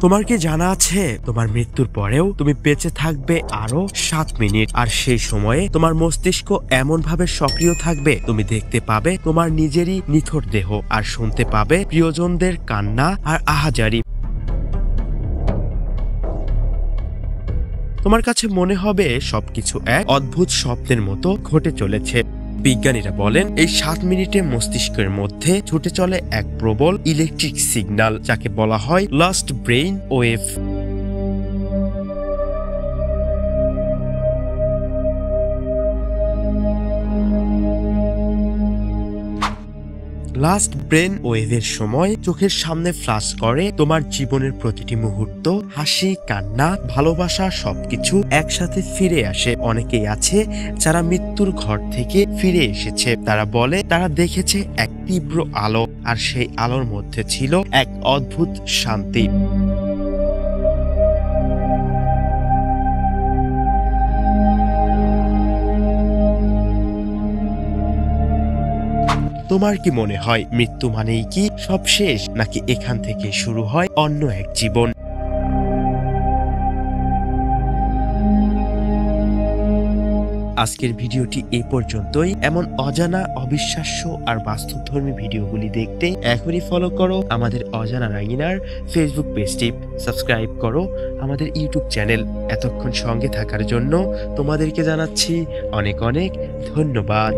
তোমার কি জানা আছে তোমার মৃত্যুর পরেও তুমি বেঁচে থাকবে আরো 7 মিনিট, আর সেই সময়ে তোমার মস্তিষ্ক এমন ভাবে সক্রিয় থাকবে তুমি দেখতে পাবে তোমার নিজেরই নিথর দেহ আর শুনতে পাবে প্রিয়জনদের কান্না আর আহাজারি। তোমার কাছে মনে হবে সবকিছু এক অদ্ভুত স্বপ্নের মতো ঘটে চলেছে। বিজ্ঞানীরা বলেন এই 7 মিনিটে মস্তিষ্কের মধ্যে ছুটে চলে এক প্রবল ইলেকট্রিক সিগন্যাল, যাকে বলা হয় last brain wave. Last brain ওয়েভের সময় চোখের সামনে ফ্লাশ করে তোমার জীবনের প্রতিটি মুহূর্ত, হাসি, কান্না, ভালোবাসা সবকিছু একসাথে ফিরে আসে। অনেকেই আছে যারা মৃত্যুর ঘর থেকে ফিরে এসেছে। তারা বলে তারা দেখেছে এক তীব্র আলো, আর সেই আলোর মধ্যে ছিল এক অদ্ভুত শান্তি। তোমার কি মনে হয় মৃত্যু মানেই কি সব শেষ, নাকি এখান থেকে শুরু হয় অন্য এক জীবন? আজকের ভিডিওটি এই পর্যন্তই। এমন অজানা, অবিশ্বাস্য আর বাস্তবধর্মী ভিডিওগুলি দেখতে এখনই ফলো করো আমাদের অজানা রাঙিনার ফেসবুক পেজটি, সাবস্ক্রাইব করো আমাদের ইউটিউব চ্যানেল। এতক্ষণ সঙ্গে থাকার জন্য তোমাদেরকে জানাচ্ছি অনেক অনেক ধন্যবাদ।